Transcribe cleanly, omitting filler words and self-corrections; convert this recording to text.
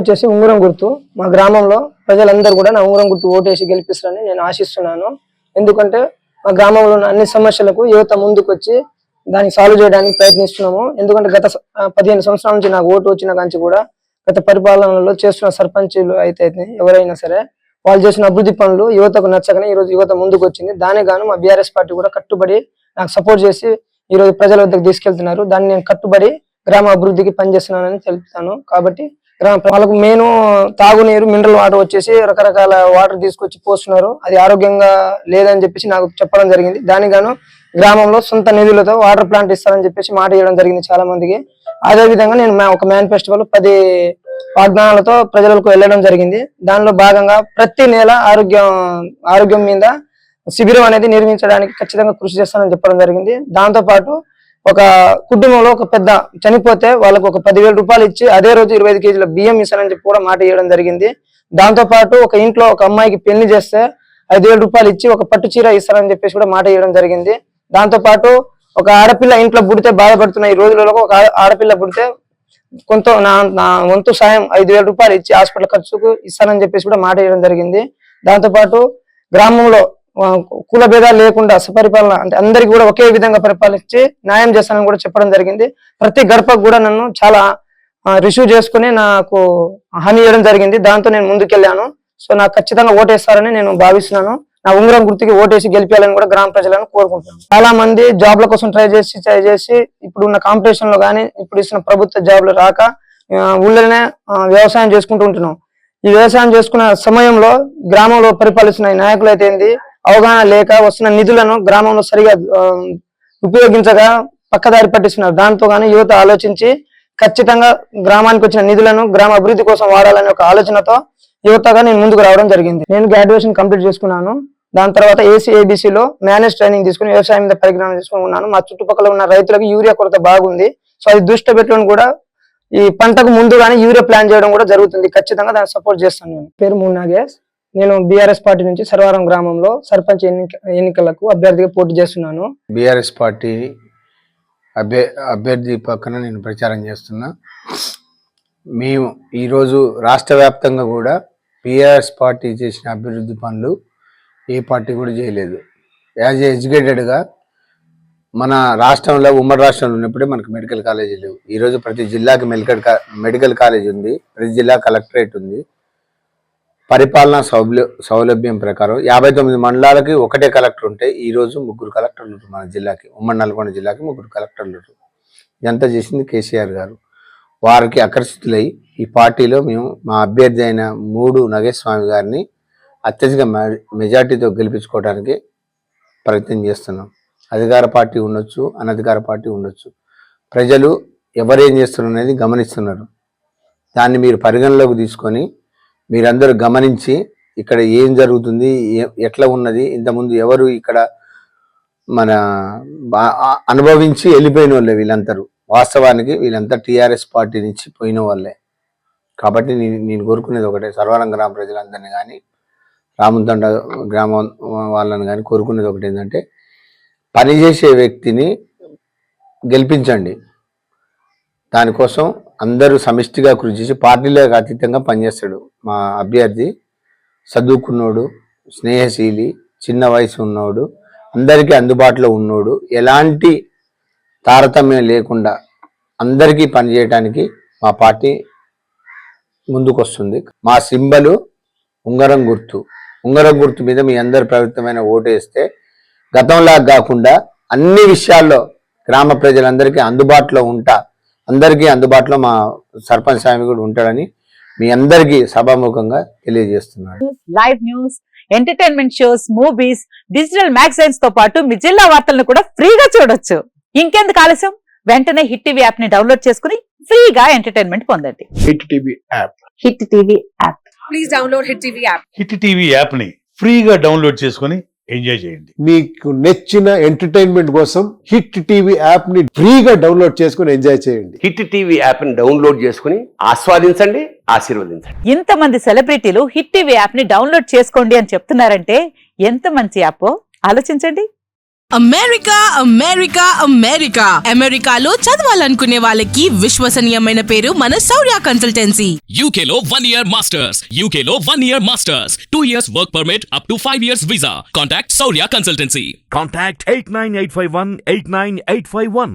వచ్చేసి ఉంగరం గుర్తు. మా గ్రామంలో ప్రజలందరూ కూడా నా ఉంగరం గుర్తు ఓటేసి గెలిపిస్తారని నేను ఆశిస్తున్నాను. ఎందుకంటే మా గ్రామంలో ఉన్న అన్ని సమస్యలకు యువత ముందుకొచ్చి దాన్ని సాల్వ్ చేయడానికి ప్రయత్నిస్తున్నాము. ఎందుకంటే గత 15 సంవత్సరాల నుంచి నాకు ఓటు వచ్చిన కాంచి కూడా గత పరిపాలనలో చేస్తున్న సర్పంచులు అయితే ఎవరైనా సరే వాళ్ళు చేసిన అభివృద్ధి పనులు యువతకు నచ్చకనే ఈ రోజు యువత ముందుకు వచ్చింది. దానికి గాను మా బీఆర్ఎస్ పార్టీ కూడా కట్టుబడి నాకు సపోర్ట్ చేసి ఈ రోజు ప్రజల వద్దకు తీసుకెళ్తున్నారు. దాన్ని నేను కట్టుబడి గ్రామ అభివృద్ధికి పనిచేస్తున్నానని తెలుపుతాను. కాబట్టి వాళ్ళకు మెయిన్ తాగునీరు మినరల్ వాటర్ వచ్చేసి రకరకాల వాటర్ తీసుకొచ్చి పోస్తున్నారు. అది ఆరోగ్యంగా లేదని చెప్పేసి నాకు చెప్పడం జరిగింది. దానికి గాను గ్రామంలో సొంత నిధులతో వాటర్ ప్లాంట్ ఇస్తారని చెప్పేసి మాట ఇవ్వడం జరిగింది చాలా మందికి. అదే విధంగా నేను ఒక మేనిఫెస్టోలో 10 వాగ్దానాలతో ప్రజలకు వెళ్ళడం జరిగింది. దానిలో భాగంగా ప్రతి నెల ఆరోగ్యం మీద శిబిరం అనేది నిర్మించడానికి ఖచ్చితంగా కృషి చేస్తానని చెప్పడం జరిగింది. దాంతో పాటు ఒక కుటుంబంలో ఒక పెద్ద చనిపోతే వాళ్ళకు ఒక 10,000 రూపాయలు ఇచ్చి అదే రోజు 25 కేజీల బియ్యం ఇస్తానని చెప్పి కూడా మాట ఇవ్వడం జరిగింది. దాంతో పాటు ఒక ఇంట్లో ఒక అమ్మాయికి పెళ్లి చేస్తే 5,000 రూపాయలు ఇచ్చి ఒక పట్టు చీర ఇస్తారని చెప్పేసి కూడా మాట ఇవ్వడం జరిగింది. దాంతో పాటు ఒక ఆడపిల్ల ఇంట్లో పుడితే బాధపడుతున్న ఈ రోజులలో ఒక ఆడపిల్ల పుడితే కొంత నా వంతు సాయం 5,000 రూపాయలు ఇచ్చి హాస్పిటల్ ఖర్చుకు ఇస్తానని చెప్పేసి కూడా మాట ఇవ్వడం జరిగింది. దాంతో పాటు గ్రామంలో కుల భేదాలు లేకుండా సుపరిపాలన అంటే అందరికి కూడా ఒకే విధంగా పరిపాలించి న్యాయం చేస్తానని కూడా చెప్పడం జరిగింది. ప్రతి గడపకు కూడా నన్ను చాలా రిసీవ్ చేసుకుని నాకు హామీ ఇవ్వడం జరిగింది. దాంతో నేను ముందుకెళ్ళాను. సో నాకు ఖచ్చితంగా ఓటేస్తారని నేను భావిస్తున్నాను. నా ఉంగరం గుర్తుకి ఓటేసి గెలిపించాలని కూడా గ్రామ ప్రజలను కోరుకుంటున్నాను. చాలా మంది జాబ్ల కోసం ట్రై చేసి ఇప్పుడు ఉన్న కాంపిటీషన్ లో కానీ ఇప్పుడు ఇస్తున్న ప్రభుత్వ జాబ్లు రాక ఊళ్ళోనే వ్యవసాయం చేసుకుంటూ ఉంటున్నాం. ఈ వ్యవసాయం చేసుకున్న సమయంలో గ్రామంలో పరిపాలిస్తున్న నాయకులు అయితే అవగాహన లేక వస్తున్న నిధులను గ్రామంలో సరిగా ఉపయోగించగా పక్కదారి పట్టిస్తున్నారు. దాంతో గానీ యువత ఆలోచించి ఖచ్చితంగా గ్రామానికి వచ్చిన నిధులను గ్రామ అభివృద్ధి కోసం వాడాలనే ఒక ఆలోచనతో యువతగా నేను ముందుకు రావడం జరిగింది. నేను గ్రాడ్యుయేషన్ కంప్లీట్ చేసుకున్నాను. దాని తర్వాత ఏసీఏబీసీలో మేనేజ్ ట్రైనింగ్ తీసుకుని వ్యవసాయం మీద పరిజ్ఞానం తీసుకుని ఉన్నాను. మా చుట్టుపక్కల ఉన్న రైతులకు యూరియా కొరత బాగుంది. సో అది దృష్టి పెట్టుకుని కూడా ఈ పంటకు ముందుగానే యూరియా ప్లాన్ చేయడం కూడా జరుగుతుంది. ఖచ్చితంగా దాన్ని సపోర్ట్ చేస్తాను. నేను పేరు మూడు నాగేష్. నేను బీఆర్ఎస్ పార్టీ నుంచి సర్వారం గ్రామంలో సర్పంచ్ ఎన్నికలకు అభ్యర్థిగా పోటీ చేస్తున్నాను. బీఆర్ఎస్ పార్టీ అభ్యర్థి పక్కన నేను ప్రచారం చేస్తున్నా. మేము ఈరోజు రాష్ట్ర వ్యాప్తంగా కూడా బీఆర్ఎస్ పార్టీ చేసిన అభివృద్ధి పనులు ఏ పార్టీ కూడా చేయలేదు. యాజ్ ఎడ్యుకేటెడ్గా మన రాష్ట్రంలో ఉమ్మడి రాష్ట్రంలో ఉన్నప్పుడే మనకు మెడికల్ కాలేజీ లేవు. ఈరోజు ప్రతి జిల్లాకి మెడికల్ కాలేజ్ ఉంది, ప్రతి జిల్లా కలెక్టరేట్ ఉంది. పరిపాలనా సౌలభ్యం ప్రకారం 59 మండలాలకి ఒకటే కలెక్టర్ ఉంటే ఈరోజు 3 కలెక్టర్లు మన జిల్లాకి, ఉమ్మడి నల్గొండ జిల్లాకి 3 కలెక్టర్లు. ఇదంతా చేసింది కేసీఆర్ గారు. వారికి ఆకర్షితులై ఈ పార్టీలో మేము మా అభ్యర్థి అయిన మూడు నగేశ్వామి గారిని అత్యధిక మెజార్టీతో గెలిపించుకోవడానికి ప్రయత్నం చేస్తున్నాం. అధికార పార్టీ ఉండొచ్చు, అనధికార పార్టీ ఉండొచ్చు. ప్రజలు ఎవరేం చేస్తున్నారు అనేది గమనిస్తున్నారు. దాన్ని మీరు పరిగణలోకి తీసుకొని మీరందరూ గమనించి ఇక్కడ ఏం జరుగుతుంది, ఎట్లా ఉన్నది, ఇంతకుముందు ఎవరు ఇక్కడ మన అనుభవించి వెళ్ళిపోయిన వాళ్ళే వీళ్ళందరూ. వాస్తవానికి వీళ్ళంతా టీఆర్ఎస్ పార్టీ నుంచి పోయిన వాళ్ళే. కాబట్టి నేను కోరుకునేది ఒకటే, సర్వారం గ్రామ ప్రజలందరినీ కానీ రామతండ గ్రామం వాళ్ళని కానీ కోరుకునేది ఒకటి ఏంటంటే పనిచేసే వ్యక్తిని గెలిపించండి. దానికోసం అందరూ సమిష్టిగా కృషి చేసి పార్టీలకు అతీతంగా పనిచేస్తాడు మా అభ్యర్థి. చదువుకున్నోడు, స్నేహశీలి, చిన్న వయసు ఉన్నోడు, అందరికీ అందుబాటులో ఉన్నోడు, ఎలాంటి తారతమ్యం లేకుండా అందరికీ పనిచేయడానికి మా పార్టీ ముందుకు వస్తుంది. మా సింబలు ఉంగరం గుర్తు. ఉంగరం గుర్తు మీద మీ అందరి ప్రభుత్వమైన ఓటు వేస్తే గతంలా కాకుండా అన్ని విషయాల్లో గ్రామ ప్రజలందరికీ అందుబాటులో అందరికీ అందుబాటులో మా సర్పంచ్ స్వామి కూడా ఉంటాడని మీ అందరికీ సభాముఖంగా తెలియజేస్తున్నాడు. Live news, entertainment shows, movies, digital magazines తో పాటు మీ జిల్లా వార్తలను కూడా ఫ్రీగా చూడొచ్చు. ఇంకెందుకు ఆలస్యం, వెంటనే హిట్ టీవీ యాప్ ని డౌన్లోడ్ చేసుకుని ఫ్రీగా ఎంటర్టైన్మెంట్ పొందండి. Hit TV app. Hit TV app. Please download hit TV app. Hit TV app ని ఫ్రీగా డౌన్లోడ్ చేసుకుని ఎంజాయ్ చేయండి. మీకు నచ్చిన ఎంటర్టైన్మెంట్ కోసం హిట్ టీవీ యాప్ ని ఫ్రీగా డౌన్లోడ్ చేసుకుని ఎంజాయ్ చేయండి. హిట్ టీవీ యాప్ ని డౌన్లోడ్ చేసుకుని ఆస్వాదించండి, ఆశీర్వదించండి. ఇంతమంది సెలబ్రిటీలు హిట్ టీవీ యాప్ ని డౌన్లోడ్ చేసుకోండి అని చెప్తున్నారంటే ఎంత మంచి యాప్ ఆలోచించండి. అమెరికా అమెరికా అమెరికా అమెరికాలో చదవాలనుకునే వాళ్ళకి విశ్వసనీయమైన పేరు మన శౌర్య కన్సల్టెన్సీ. UK లో 1 year masters. UK లో 1 year masters. 2 years work permit up to 5 years visa. Contact Saurya Consultancy. Contact 89851 89851.